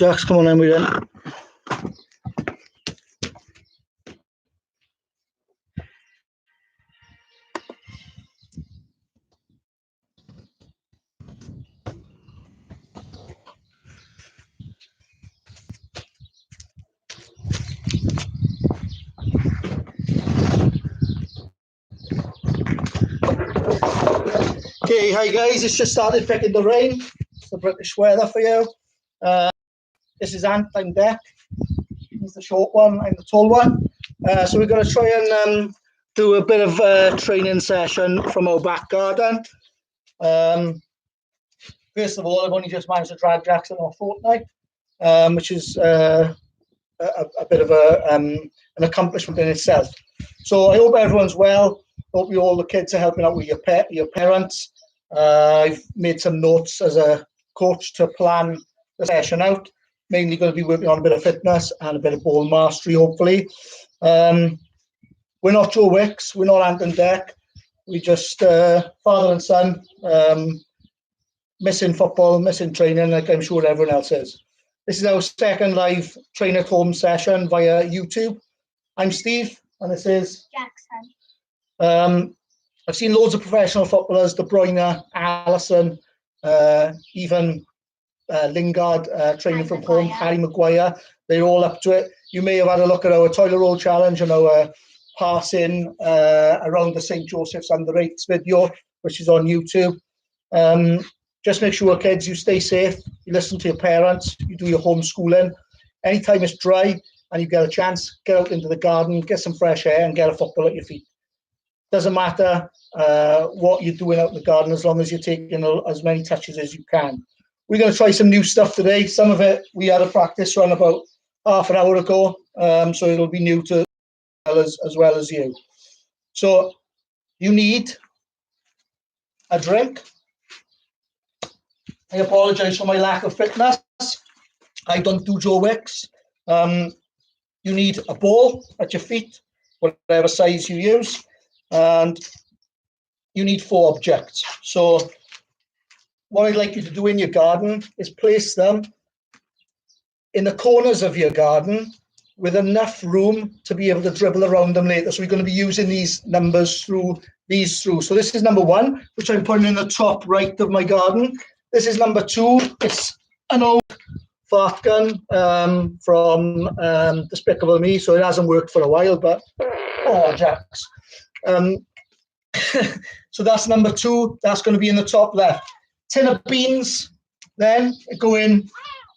Jax, come on then, we're in. Okay, hi guys, it's just started picking the rain. It's the British weather for you. This is Ant, I'm Deck. He's the short one, I'm the tall one. So we're going to try and do a bit of a training session from our back garden. First of all, I've only just managed to drag Jackson off fortnight, which is a bit of an accomplishment in itself. So I hope everyone's well. Hope you all the kids are helping out with your parents. I've made some notes as a coach to plan the session out. Mainly going to be working on a bit of fitness and a bit of ball mastery, hopefully. We're not Joe Wicks, we're not Ant and Deck. We just father and son, missing football, missing training, like I'm sure everyone else is. This is our second live train at home session via YouTube. I'm Steve, and this is Jackson. I've seen loads of professional footballers, De Bruyne, Alisson, even Lingard training from home, Harry Maguire. They're all up to it. You may have had a look at our toilet roll challenge and our passing around the St. Joseph's Under-8s video, which is on YouTube. Just make sure, kids, you stay safe, you listen to your parents, you do your homeschooling. Anytime it's dry and you get a chance, get out into the garden, get some fresh air and get a football at your feet. Doesn't matter what you're doing out in the garden as long as you're taking as many touches as you can. We're going to try some new stuff today. Some of it we had a practice run about half an hour ago, so it'll be new to as well as you. So you need a drink. I apologise for my lack of fitness. I don't do Joe Wicks. You need a ball at your feet, whatever size you use, and you need 4 objects. So what I'd like you to do in your garden is place them in the corners of your garden with enough room to be able to dribble around them later. So we're going to be using these numbers through. So this is number 1, which I'm putting in the top right of my garden. This is number 2. It's an old fart gun from Despicable Me, so it hasn't worked for a while, but oh, Jax. So that's number 2. That's going to be in the top left. Tin of beans, then go in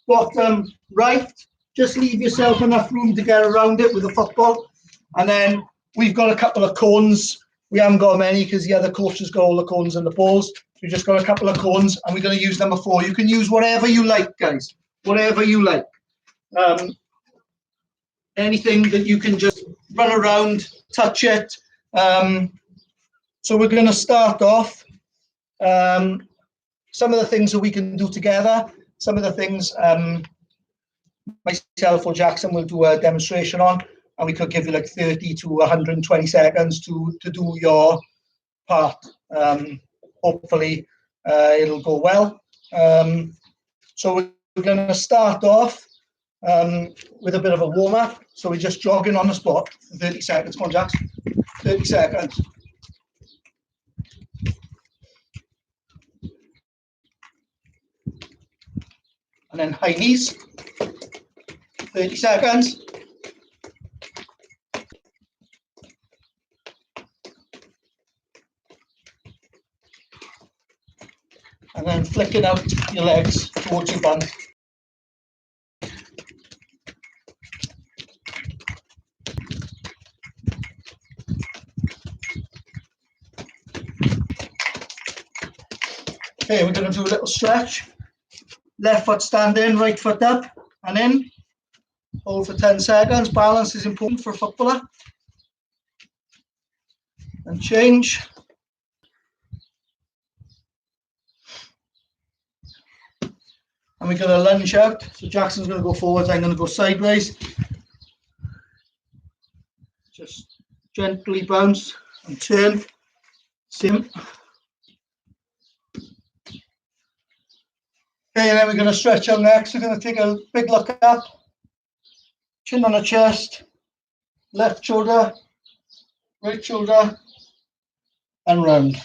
bottom right. Just leave yourself enough room to get around it with a football. And then we've got a couple of cones. We haven't got many because the other coaches got all the cones and the balls. We've just got a couple of cones, and we're going to use number 4. You can use whatever you like, guys. Whatever you like. Anything that you can just run around, touch it. So we're going to start off. Some of the things that we can do together. Some of the things myself or Jackson will do a demonstration on, and we could give you like 30 to 120 seconds to do your part. Hopefully it'll go well. So we're going to start off with a bit of a warm-up. So we're just jogging on the spot for 30 seconds. Come on, Jax. 30 seconds. And then high knees. 30 seconds. And then flicking out your legs towards your bum. Okay, we're going to do a little stretch. Left foot stand in, right foot up and in. Hold for 10 seconds. Balance is important for a footballer. And change. And we're going to lunge out. So Jackson's going to go forwards, I'm going to go sideways. Just gently bounce and turn. Sim. Okay, and then we're going to stretch out next. We're going to take a big look up, chin on the chest, left shoulder, right shoulder, and round.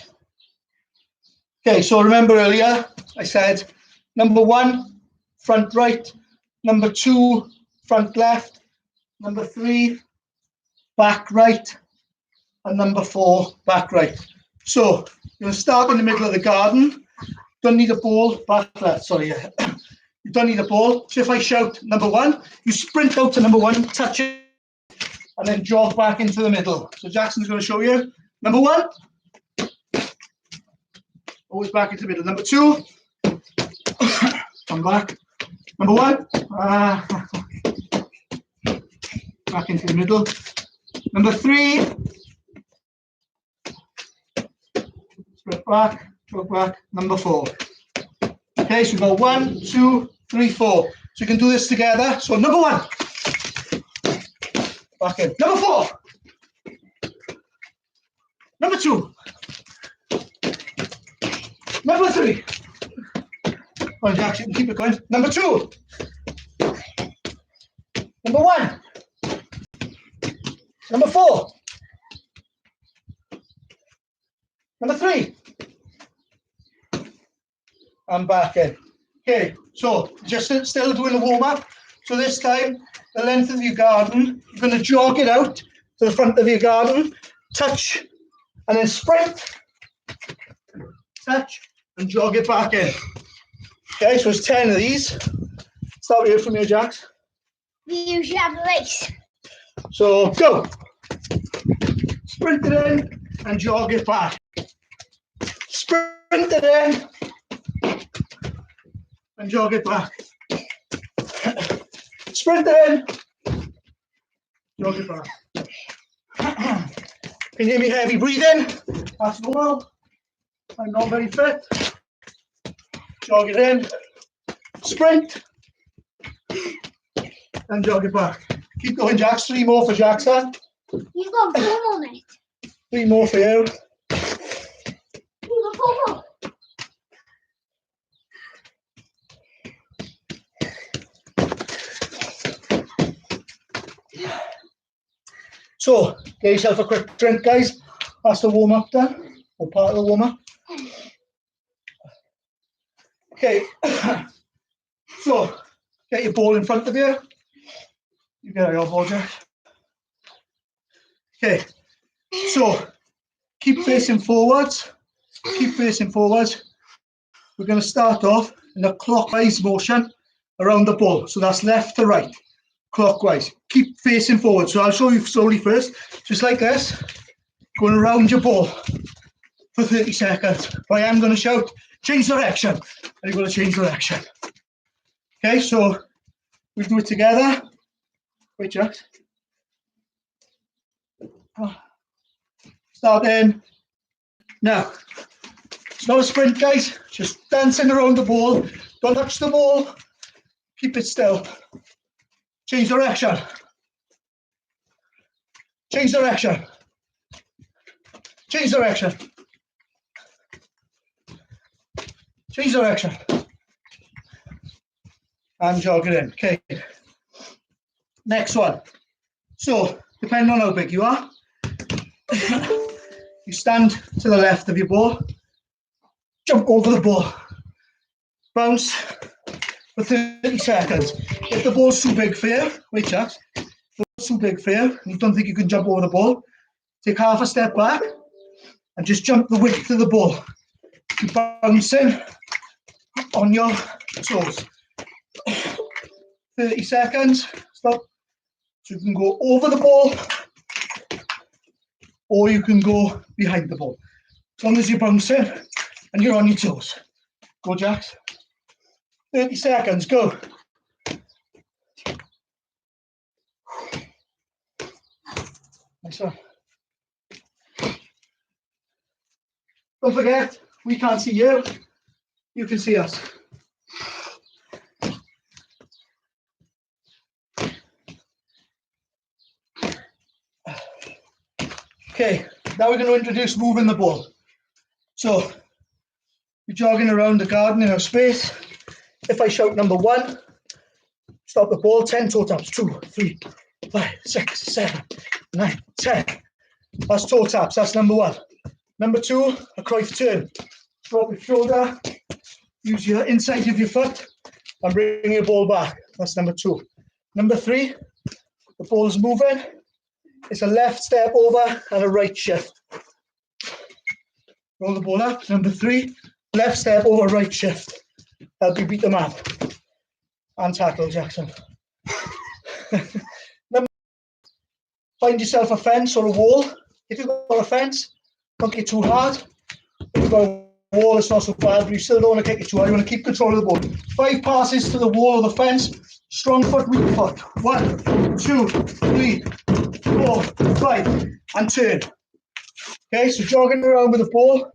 Okay, so remember earlier I said number 1, front right, number 2, front left, number 3, back right, and number 4, back right. So you're going to start in the middle of the garden. Don't need a ball, back left, sorry. You don't need a ball. So if I shout number 1, you sprint out to number 1, touch it, and then jog back into the middle. So Jackson's going to show you. Number 1, always back into the middle. Number 2, come back. Number 1, back into the middle. Number 3, sprint back, jog back. Number 4. Okay, so we've got 1, 2, 3, 4. So you can do this together. So number 1, back in. Number 4, number 2, number 3. Well, Jackson, keep it going. Number 2, number 1, number 4, number 3, and back in. Okay, so just still doing the warm up. So this time, the length of your garden, you're going to jog it out to the front of your garden, touch, and then sprint, touch, and jog it back in. Okay, so it's 10 of these. Start here from your Jax. We usually have a race. So go. Sprint it in and jog it back. Sprint it in and jog it back. Sprint it in, jog it back. Can you hear me heavy breathing? That's normal. I'm not very fit. Jog it in, sprint, and jog it back. Keep going, Jax. 3 more for Jackson. You've got 4 more minutes. 3 more for you. You've got 4 more. So, get yourself a quick drink, guys. That's the warm-up done, or part of the warm-up. Okay, so get your ball in front of you. You get your ball, Jack. Okay, so keep facing forwards. Keep facing forwards. We're going to start off in a clockwise motion around the ball. So that's left to right, clockwise. Keep facing forward. So I'll show you slowly first, just like this, going around your ball for 30 seconds. But I am going to shout, change direction, and you're going to change direction. Okay, so we do it together. Wait, Jack. Start in. Now, it's not a sprint, guys. Just dancing around the ball. Don't touch the ball. Keep it still. Change direction. Change direction. Change direction. Change direction. And jog it in. Okay. Next one. So, depending on how big you are, you stand to the left of your ball, jump over the ball, bounce for 30 seconds. If the ball's too big for you, wait, Jack. If the ball's too big for you, and you don't think you can jump over the ball, take half a step back and just jump the width of the ball. Keep bouncing on your toes. 30 seconds, stop. So you can go over the ball or you can go behind the ball. As long as you're bouncing and you're on your toes. Go, Jax. 30 seconds, go. Nice one. Don't forget, we can't see you. You can see us. Okay, now we're going to introduce moving the ball. So, you're jogging around the garden in our space. if I shout number 1, stop the ball, 10 toe taps, 2, 3, 5, 6, 7, 9, 10. That's toe taps, that's number 1. Number 2, a Cruyff turn. Drop your shoulder, use your inside of your foot, and bring your ball back. That's number 2. Number 3, the ball's moving. It's a left step over and a right shift. Roll the ball up. Number 3, left step over, right shift. Help you beat the man. And tackle, Jackson. Find yourself a fence or a wall. If you've got a fence, don't get too hard. If you've got a wall, it's not so bad, but you still don't want to kick it too hard. You want to keep control of the ball. 5 passes to the wall or the fence. Strong foot, weak foot. 1, 2, 3, 4, 5, and turn. Okay, so jogging around with the ball.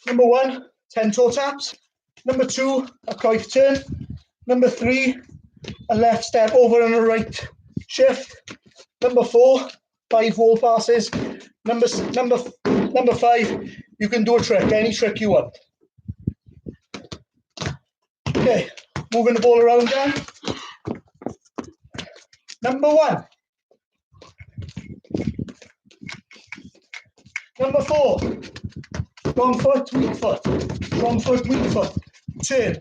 Number 1, 10 toe taps. Number 2, a Cruyff turn. Number 3, a left step over and a right shift. Number 4, 5 wall passes. Number 5, you can do a trick, any trick you want. Okay, moving the ball around then. Number 1. Number 4, strong foot, weak foot. Strong foot, weak foot. Turn.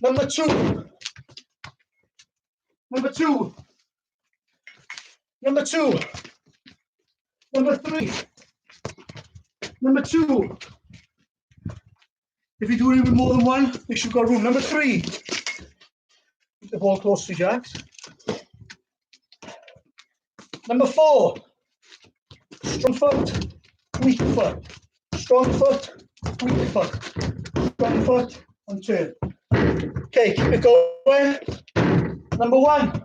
Number 2. Number 2. Number 2. Number 3. Number 2. If you're doing it with more than 1, make sure you've got room. Number 3. Keep the ball close to Jacks. Number 4. Strong foot, weak foot. Strong foot, weak foot. Strong foot, and turn. Okay, keep it going. Number 1.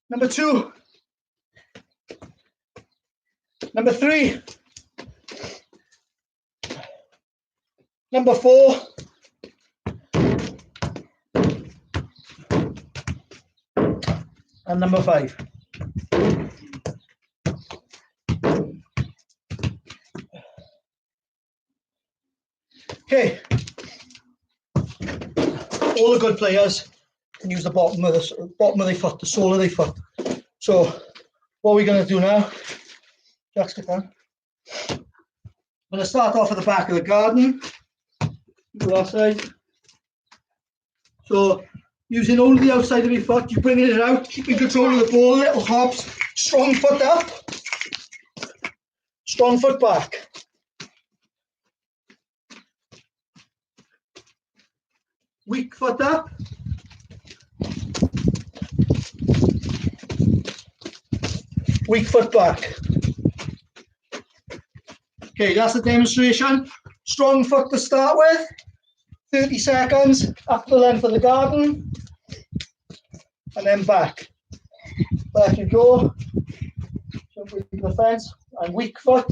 Number 2. Number 3. Number 4. And number 5. Okay. All the good players can use the bottom of their foot, the sole of their foot. So what we're going to do now, Jack's get down. I'm going to start off at the back of the garden. Go that side. So using only the outside of your foot, you're bringing it out, keeping control of the ball, little hops, strong foot up, strong foot back. Weak foot up. Weak foot back. Okay, that's the demonstration. Strong foot to start with. 30 seconds up the length of the garden. And then back. Back you go. Jump into the fence. And weak foot.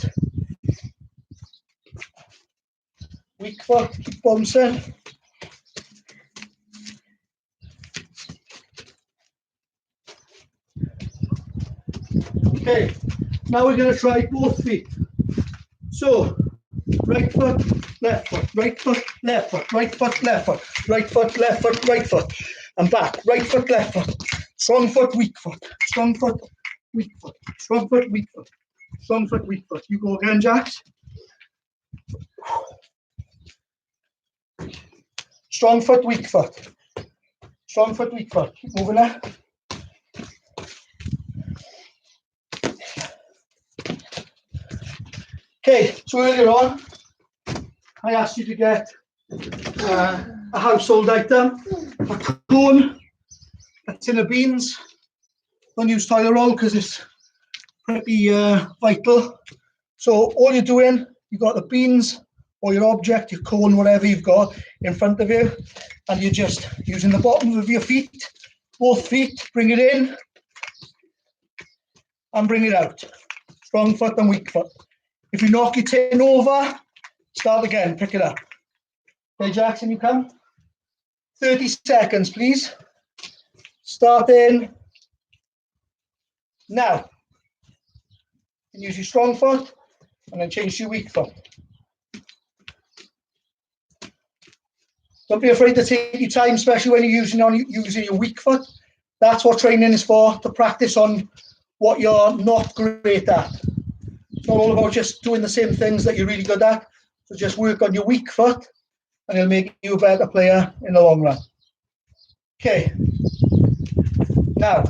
Weak foot, keep bouncing. Okay, now we're going to try both feet. So, right foot, left foot, right foot, left foot, right foot, left foot, right foot, left foot, right foot, and back, right foot, left foot, strong foot, weak foot, strong foot, weak foot, strong foot, weak foot, strong foot, weak foot. You go again, Jax. Strong foot, weak foot, strong foot, weak foot. Keep moving there. Okay, so earlier on, I asked you to get a household item, a cone, a tin of beans. Don't use toilet roll because it's pretty vital. So all you're doing, you've got the beans or your object, your cone, whatever you've got in front of you, and you're just using the bottom of your feet, both feet, bring it in and bring it out. Strong foot and weak foot. If you knock your tin over, start again, pick it up. Okay, Jackson, you come. 30 seconds, please. Start in now. And use your strong foot and then change to your weak foot. Don't be afraid to take your time, especially when you're using your weak foot. That's what training is for, to practice on what you're not great at. It's not all about just doing the same things that you're really good at. So just work on your weak foot and it'll make you a better player in the long run. Okay. Now,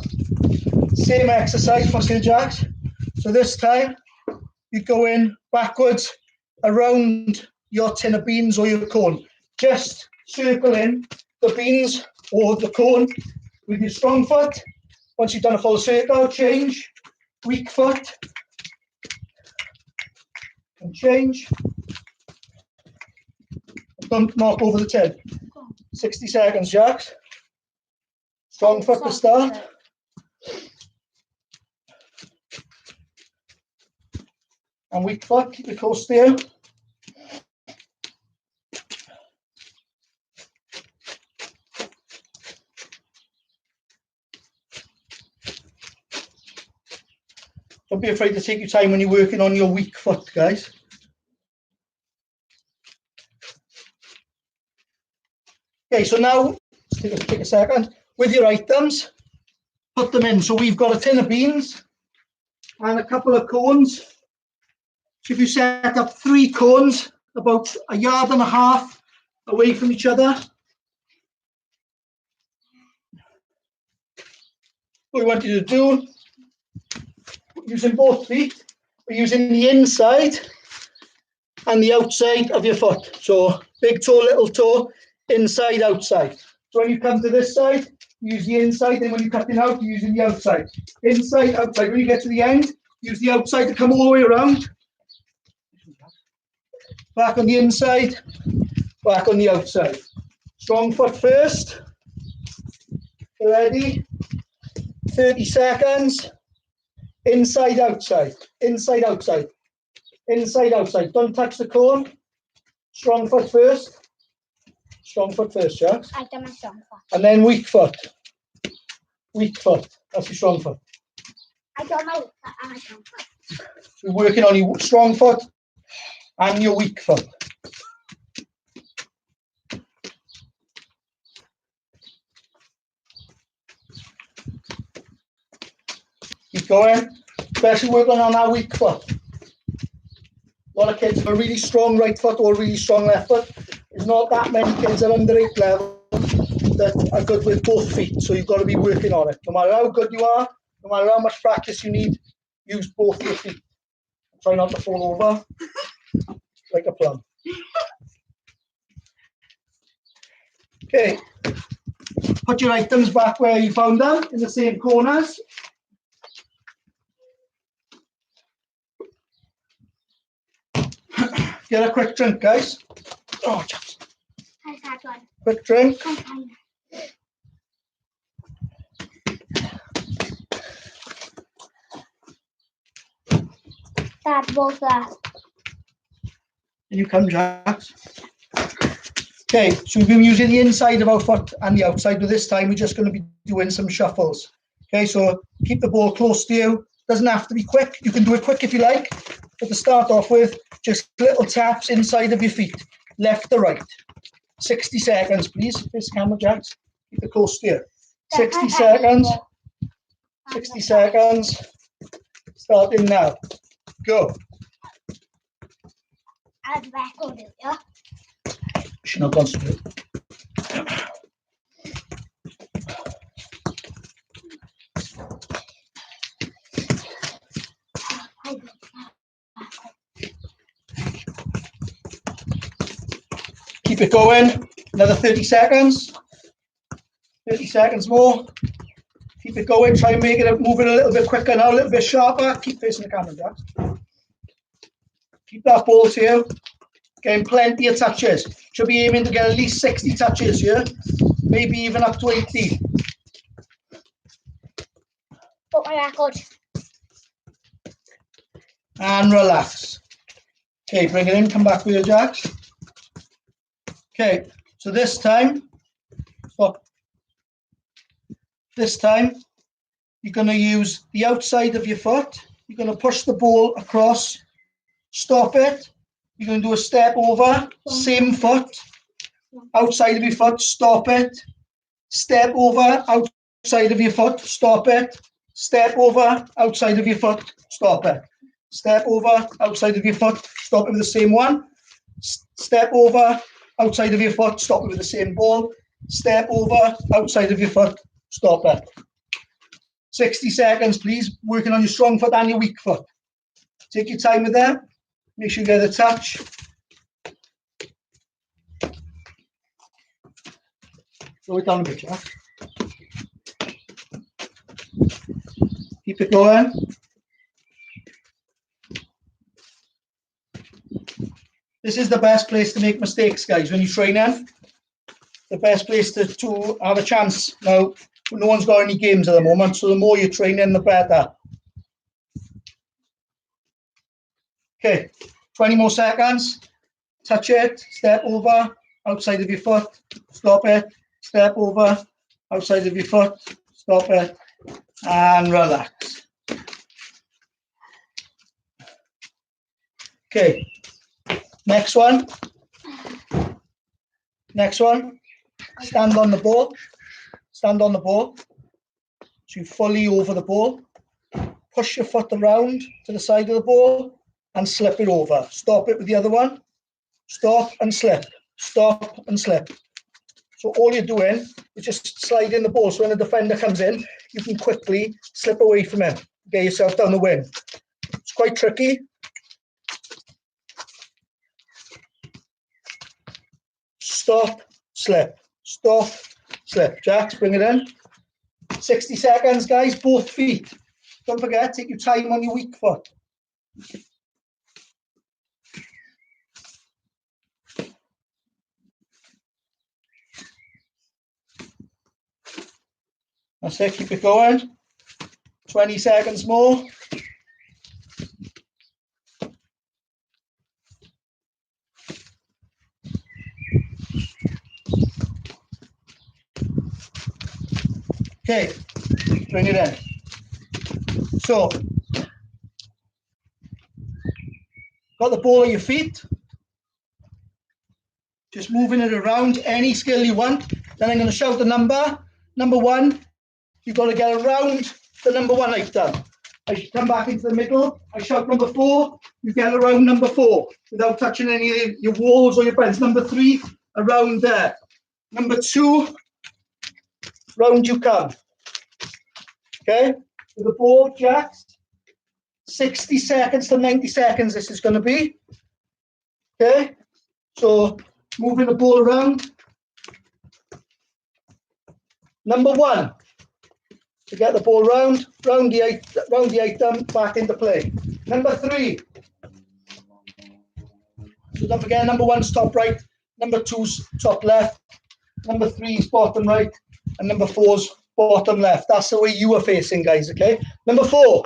same exercise for Sir Jacks. So this time, you go in backwards around your tin of beans or your cone. Just circle in the beans or the cone with your strong foot. Once you've done a full circle, change, weak foot, and change. Don't knock over the tin. 60 seconds, Jacks. Strong foot to start. And weak foot, keep it close to you. Don't be afraid to take your time when you're working on your weak foot, guys. Okay, so now, let's take a second. With your items, put them in. So we've got a tin of beans and a couple of cones. So if you set up 3 cones, about 1.5 yards away from each other. What we want you to do, using both feet, we're using the inside and the outside of your foot. So big toe, little toe, inside, outside. So when you come to this side, use the inside, and when you're cutting out, you're using the outside. Inside, outside. When you get to the end, use the outside to come all the way around. Back on the inside, back on the outside. Strong foot first. Ready? 30 seconds. Inside, outside. Inside, outside. Inside, outside. Don't touch the cone. Strong foot first. Strong foot first, Jacks. I've done my strong foot. And then weak foot. Weak foot. That's your strong foot. I've done my weak foot and my strong foot. So you're working on your strong foot and your weak foot. Keep going. Especially working on our weak foot. A lot of kids have a really strong right foot or a really strong left foot. There's not that many kids at under 8 level that are good with both feet. So you've got to be working on it. No matter how good you are, no matter how much practice you need, use both your feet. Try not to fall over like a plum. Okay. Put your items back where you found them, in the same corners. Get a quick drink, guys. Oh, just I've had one. quick drink. Dad, both that. You come, Jacks. Okay, so we've been using the inside of our foot and the outside, but this time we're just going to be doing some shuffles. Okay, so keep the ball close to you. Doesn't have to be quick. You can do it quick if you like. But to start off with, just little taps inside of your feet, left to right. 60 seconds, please. This camera, Jacks. Keep it close to you. 60 seconds. 60 seconds. Starting now. Go. I'll be back on it, yeah? Should not concentrate. Keep it going. Another 30 seconds. 30 seconds more. Keep it going. Try and make it move it a little bit quicker now, a little bit sharper. Keep facing the camera, Jack. Keep that ball to you. Getting plenty of touches. Should be aiming to get at least 60 touches here. Maybe even up to 80. Put my record. And relax. Okay, bring it in. Come back with your Jacks. Okay, so this time, stop. This time, you're going to use the outside of your foot. You're going to push the ball across. Stop it. You're going to do a step over, same foot, outside of your foot, stop it. Step over, outside of your foot, stop it. Step over, outside of your foot, stop it. Step over, outside of your foot, stop it with the same one. Step over, outside of your foot, stop it with the same ball. Step over, outside of your foot, stop it. 60 seconds, please, working on your strong foot and your weak foot. Take your time with that. Make sure you get a touch. Slow it down a bit, yeah? Keep it going. This is the best place to make mistakes, guys, when you're training. The best place to have a chance. Now, no one's got any games at the moment, so the more you're training, the better. Okay, 20 more seconds. Touch it, step over, outside of your foot, stop it, step over, outside of your foot, stop it, and relax. Okay, next one. Next one. Stand on the ball. Stand on the ball. So you're fully over the ball. Push your foot around to the side of the ball and slip it over. Stop it with the other one. Stop and slip. Stop and slip. So all you're doing is just sliding the ball. So when the defender comes in, you can quickly slip away from him. Get yourself down the wing. It's quite tricky. Stop, slip. Stop, slip. Jax, bring it in. 60 seconds, guys, both feet. Don't forget, take your time on your weak foot. That's it, keep it going. 20 seconds more. Okay, bring it in. So, got the ball at your feet. Just moving it around, any skill you want. Then I'm going to shout the number. Number 1, you've got to get around the number 1 item. I should come back into the middle. I shout number 4, you get around number 4 without touching any of your walls or your bends. Number 3, around there. Number 2, round you come. Okay, with the ball, Jax. 60 seconds to 90 seconds this is going to be. Okay, so moving the ball around. Number 1, to get the ball round the item back into play. Number 3, so don't forget, number 1's top right, number 2's top left, number 3's bottom right, and number 4's bottom left. That's the way you are facing, guys, okay? Number 4.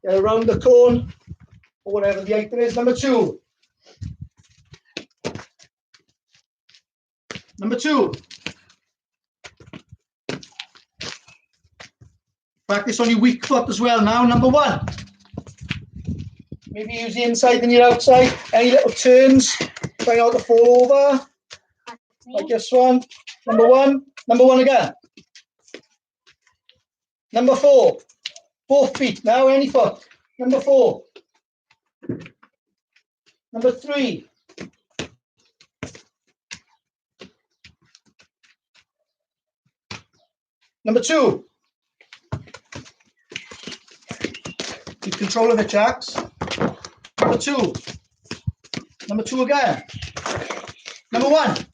Get around the cone, or whatever the item is. Number 2. Number 2. Practice on your weak foot as well now. Number 1. Maybe use the inside and your outside. Any little turns, try not to fall over. Like this one. Number 1. Number 1 again. Number 4. Both feet. Now any foot. Number 4. Number 3. Number 2. Keep control of it, Jax. Number 2. Number 2 again. Number 1.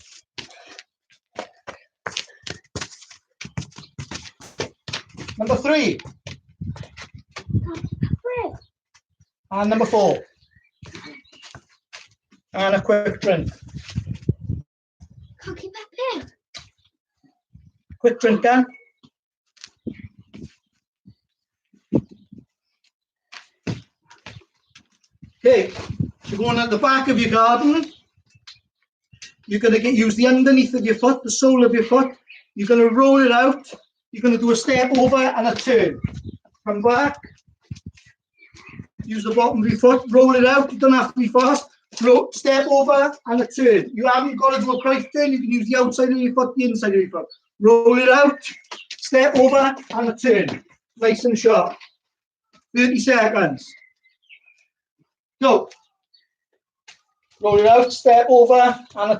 Number 3. And number 4. And a quick drink. Can't keep that there. Quick drink, Dan. Okay, so going at the back of your garden, you're going to use the underneath of your foot, the sole of your foot. You're going to roll it out. You're going to do a step over and a turn. Come back. Use the bottom of your foot. Roll it out. You don't have to be fast. Step over and a turn. You haven't got to do a right turn. You can use the outside of your foot, the inside of your foot. Roll it out, step over and a turn. Nice and sharp. 30 seconds. Go. Roll it out, step over and a